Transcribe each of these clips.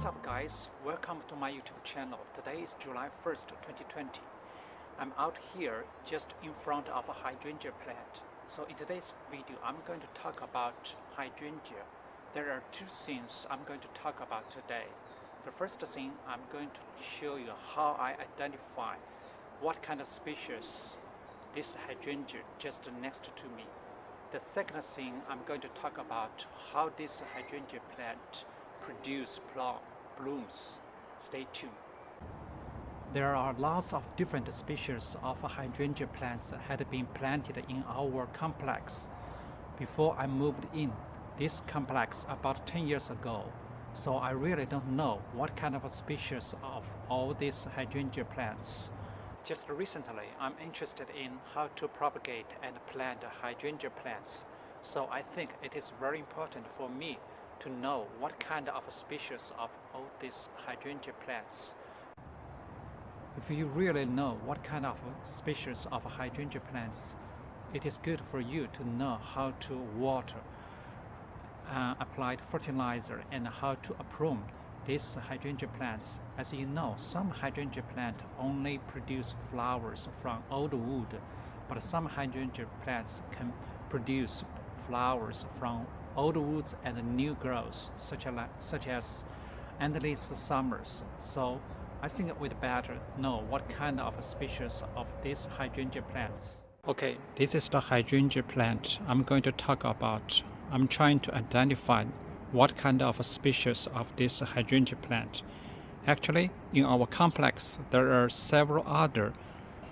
What's up guys, welcome to my YouTube channel. Today is July 1st, 2020. I'm out here just in front of a hydrangea plant. So in today's video, I'm going to talk about hydrangea. There are two things I'm going to talk about today. The first thing, I'm going to show you how I identify what kind of species this hydrangea just next to me. The second thing, I'm going to talk about how this hydrangea plant produce blooms. Stay tuned. There are lots of different species of hydrangea plants that had been planted in our complex before I moved in this complex about 10 years ago. So I really don't know what kind of a species of all these hydrangea plants. Just recently, I'm interested in how to propagate and plant hydrangea plants. So I think it is very important for me to know what kind of species of all these hydrangea plants. If you really know what kind of species of hydrangea plants, it is good for you to know how to water, apply fertilizer, and how to prune these hydrangea plants. As you know, some hydrangea plants only produce flowers from old wood, but some hydrangea plants can produce flowers from old woods and new growths, such as endless summers. So I think we'd better know what kind of species of these hydrangea plants. Okay, this is the hydrangea plant I'm going to talk about. I'm trying to identify what kind of species of this hydrangea plant. Actually, in our complex, there are several other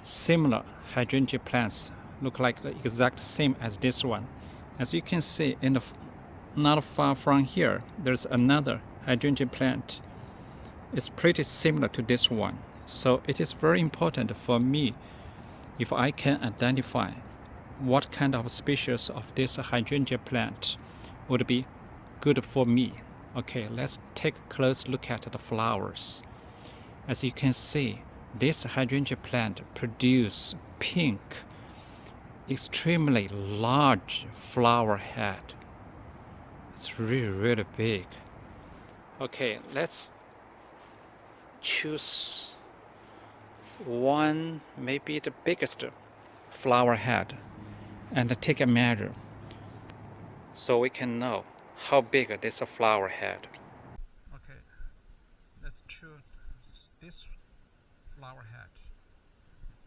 similar hydrangea plants, look like the exact same as this one. As you can see, not far from here, there's another hydrangea plant. It's pretty similar to this one. So it is very important for me if I can identify what kind of species of this hydrangea plant would be good for me. Okay, let's take a close look at the flowers. As you can see, this hydrangea plant produces pink, extremely large flower head. It's really big. Okay, let's choose one, maybe the biggest flower head, and take a measure so we can know how big this flower head. Okay, let's choose this flower head.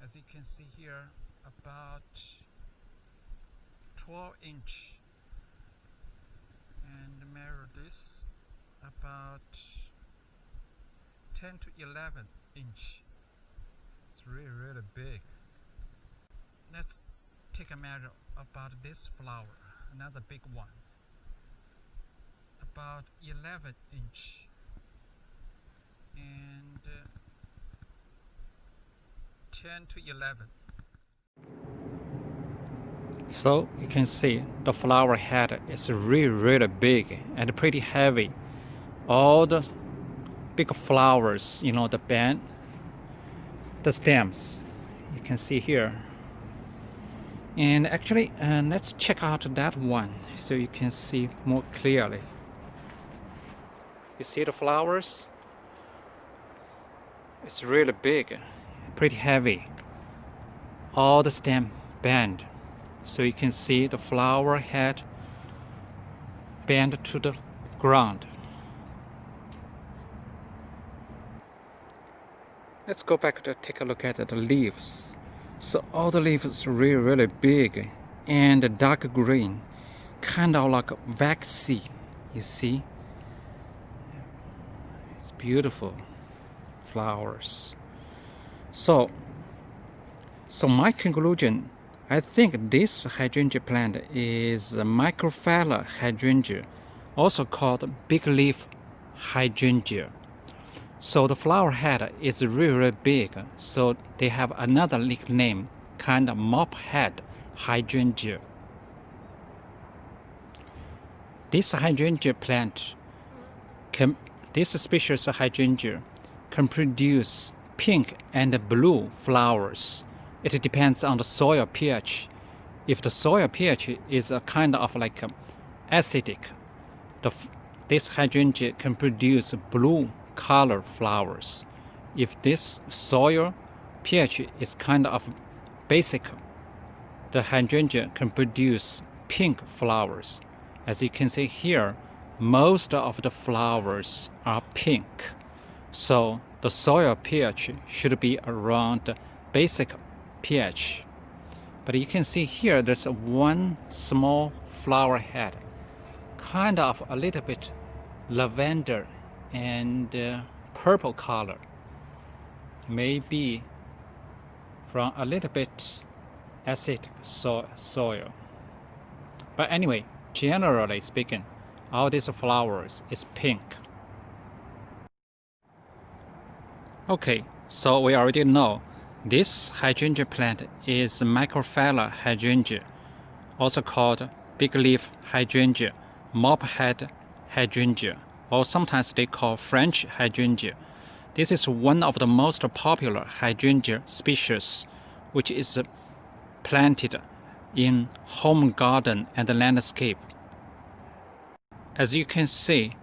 As you can see here, about 12-inch, and measure this about 10 to 11 inch. It's really big. Let's take a measure about this flower, another big one, about 11 inch, and 10 to 11. So you can see the flower head is really big and pretty heavy. All the big flowers, the band, the stems, you can see here. And actually, let's check out that one so you can see more clearly. You see the flowers? It's really big, pretty heavy. All the stem bend. So you can see the flower head bend to the ground. Let's go back to take a look at the leaves. So all the leaves are really big and dark green, kind of like waxy. You see? It's beautiful flowers. So my conclusion, I think this hydrangea plant is a Macrophylla hydrangea, also called bigleaf hydrangea. So the flower head is really big, so they have another nickname, kind of Mophead hydrangea. This hydrangea plant, this species of hydrangea can produce pink and blue flowers. It depends on the soil pH. If the soil pH is a kind of like acidic, this hydrangea can produce blue color flowers. If this soil pH is kind of basic, the hydrangea can produce pink flowers. As you can see here, most of the flowers are pink. So the soil pH should be around basic pH. But you can see here there's one small flower head, kind of a little bit lavender and purple color. Maybe from a little bit acidic soil. But anyway, generally speaking, all these flowers is pink. Okay, so we already know this hydrangea plant is Macrophylla hydrangea, also called bigleaf hydrangea, Mophead hydrangea, or sometimes they call French hydrangea. This is one of the most popular hydrangea species, which is planted in home garden and landscape. As you can see,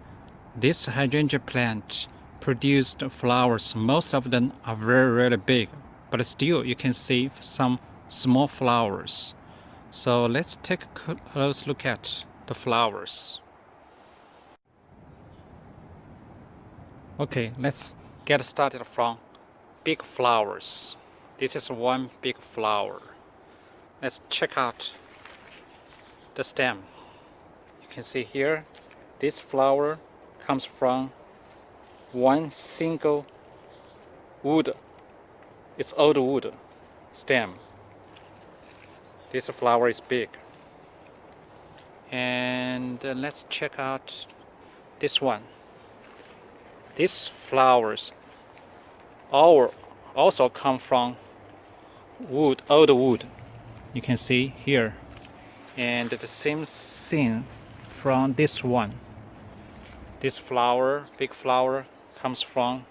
this hydrangea plant produced flowers. Most of them are very big, but still you can see some small flowers. So let's take a close look at the flowers. Okay, let's get started from big flowers. This is one big flower. Let's check out the stem. You can see here, this flower comes from one single wood. It's old wood stem. This flower is big. And let's check out this one. These flowers also come from wood, old wood. You can see here. And the same thing from this one. This flower, big flower, comes from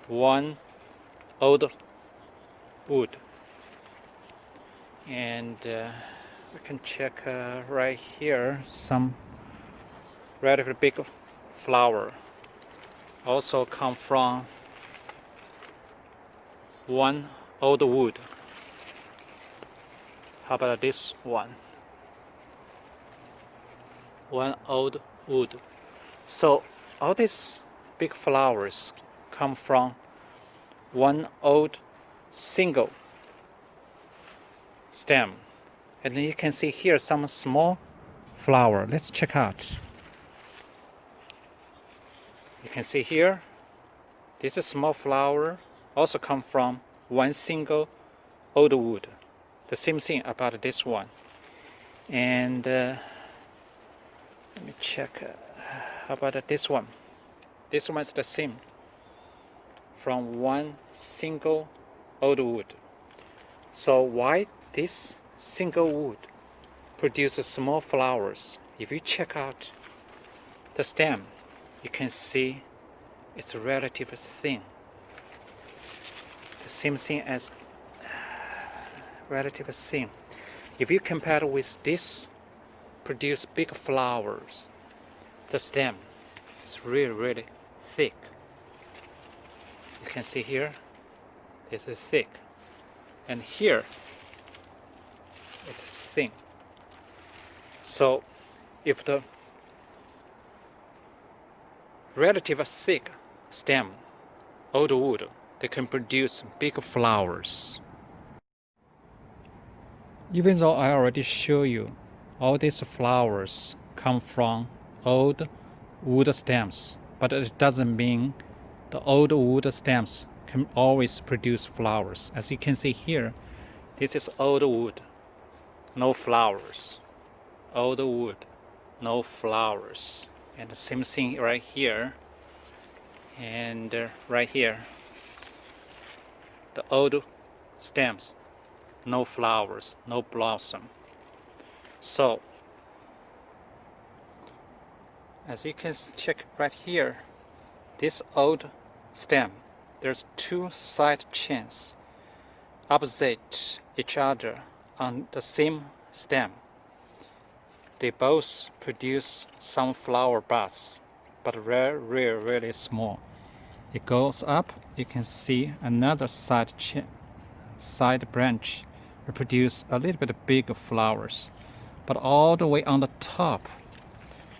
one old wood. And we can check right here some relatively big flower also come from one old wood. How about this one? One old wood. So all these big flowers come from one old single stem. And then you can see here some small flower. Let's check out. You can see here, this is small flower also come from one single old wood. The same thing about this one. And let me check. How about this one? This one is the same, from one single old wood. So why this single wood produces small flowers? If you check out the stem, you can see it's relatively thin. The same thing as relatively thin. If you compare it with this, produce big flowers, the stem is really thick. You can see here, this is thick, and here it's thin. So if the relatively thick stem, old wood, they can produce big flowers. Even though I already showed you all these flowers come from old wood stems, but it doesn't mean the old wood stems can always produce flowers. As you can see here, this is old wood, no flowers. Old wood, no flowers. And the same thing right here and right here. The old stems, no flowers, no blossom. So as you can check right here, this old stem, there's two side chains opposite each other on the same stem. They both produce some flower buds. but really small. It goes up, you can see another side branch produce a little bit bigger flowers, but all the way on the top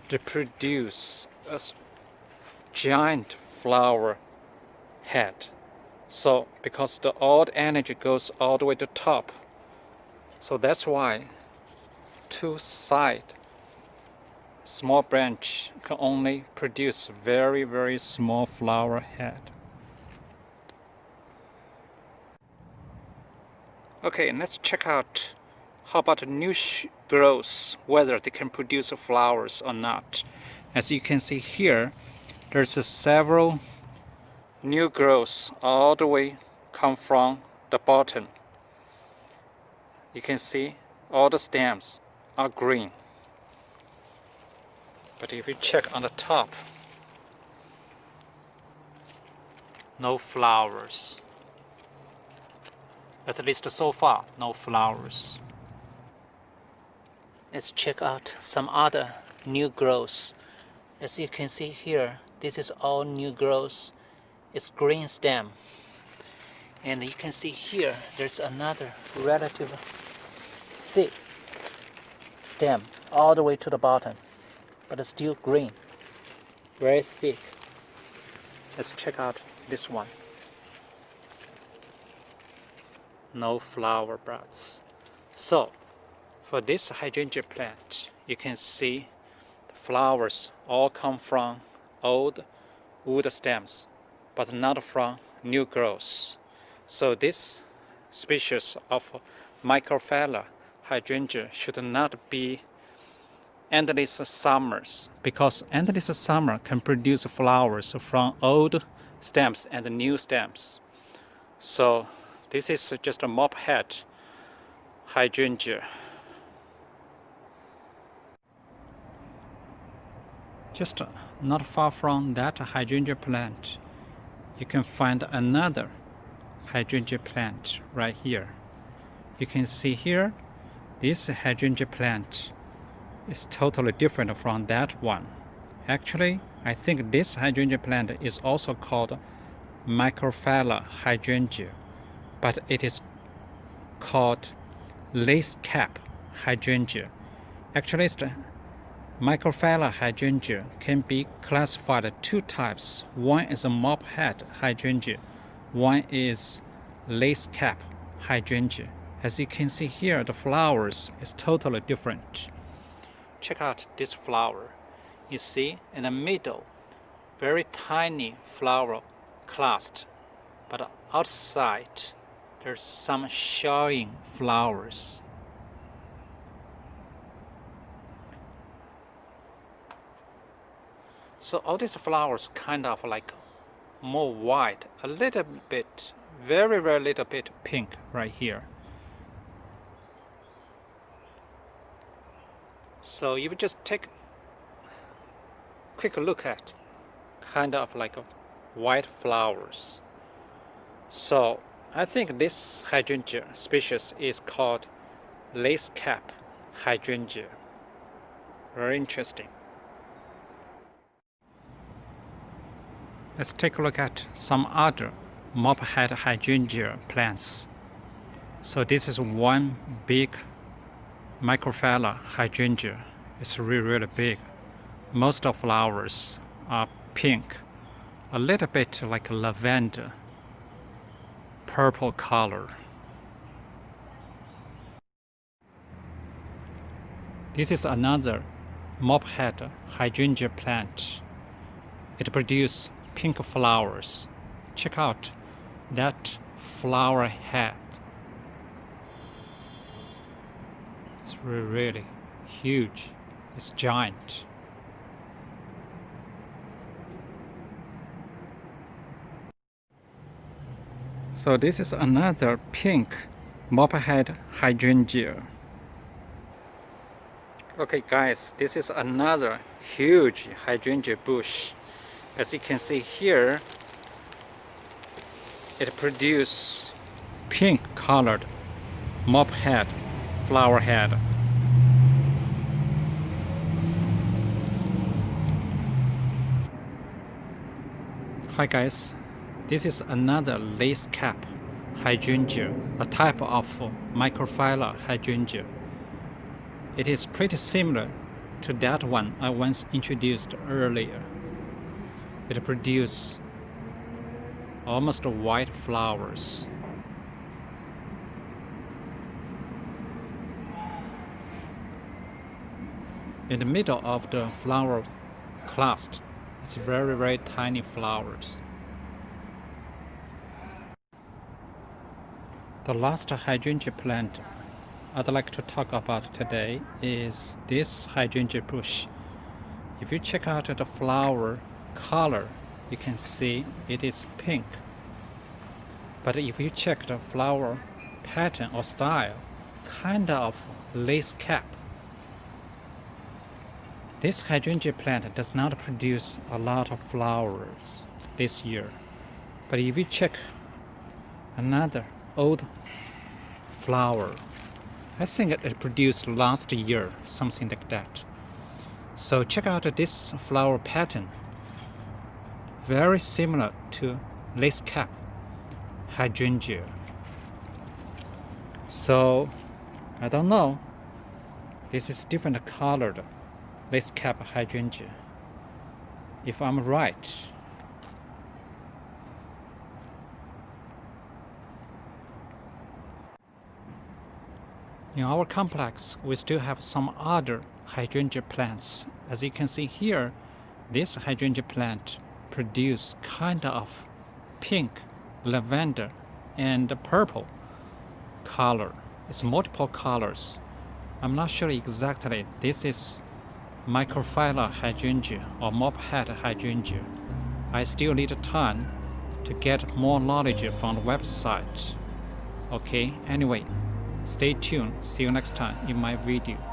they produce a giant flower head. So because all the energy goes all the way to the top, so that's why two side small branch can only produce very small flower head. Okay, and let's check out how about new growths, whether they can produce flowers or not. As you can see here, there's several new growths all the way come from the bottom. You can see all the stems are green. But if you check on the top, no flowers. At least so far, no flowers. Let's check out some other new growths. As you can see here, this is all new growths. It's green stem. And you can see here, there's another relatively thick stem all the way to the bottom, but it's still green, very thick. Let's check out this one. No flower buds. So for this hydrangea plant, you can see the flowers all come from old wood stems, but not from new growths. So this species of Macrophylla hydrangea should not be endless summers, because endless summer can produce flowers from old stems and new stems. So this is just a Mophead hydrangea. Just not far from that hydrangea plant, you can find another hydrangea plant right here. You can see here, this hydrangea plant is totally different from that one. Actually, I think this hydrangea plant is also called Macrophylla hydrangea, but it is called Lacecap hydrangea. Actually, Macrophylla hydrangea can be classified two types. One is a Mophead hydrangea, one is Lacecap hydrangea. As you can see here, the flowers is totally different. Check out this flower. You see in the middle, very tiny flower cluster, but outside there's some showing flowers. So all these flowers kind of like more white, a little bit, very little bit pink right here. So if you just take a quick look at, kind of like white flowers. So I think this hydrangea species is called Lacecap hydrangea. Very interesting. Let's take a look at some other Mophead hydrangea plants. So this is one big Macrophylla hydrangea. It's really big. Most of flowers are pink, a little bit like lavender, purple color. This is another Mophead hydrangea plant. It produces pink flowers. Check out that flower head. It's really huge. It's giant. So this is another pink Mophead hydrangea. Okay guys, this is another huge hydrangea bush. As you can see here, it produces pink colored Mophead flower head. Hi guys, this is another Lacecap hydrangea, a type of Macrophylla hydrangea. It is pretty similar to that one I once introduced earlier. It produces almost white flowers. In the middle of the flower cluster, it's very tiny flowers. The last hydrangea plant I'd like to talk about today is this hydrangea bush. If you check out the flower color, you can see it is pink. But if you check the flower pattern or style, kind of Lacecap. This hydrangea plant does not produce a lot of flowers this year. But if you check another old flower, I think it produced last year, something like that. So check out this flower pattern. Very similar to Lacecap hydrangea. So I don't know. This is different colored Lacecap hydrangea. If I'm right. In our complex, we still have some other hydrangea plants. As you can see here, this hydrangea plant produces kind of pink, lavender, and purple color. It's multiple colors. I'm not sure exactly. This is Macrophylla hydrangea or Mophead hydrangea. I still need time to get more knowledge from the website. Okay, anyway, stay tuned. See you next time in my video.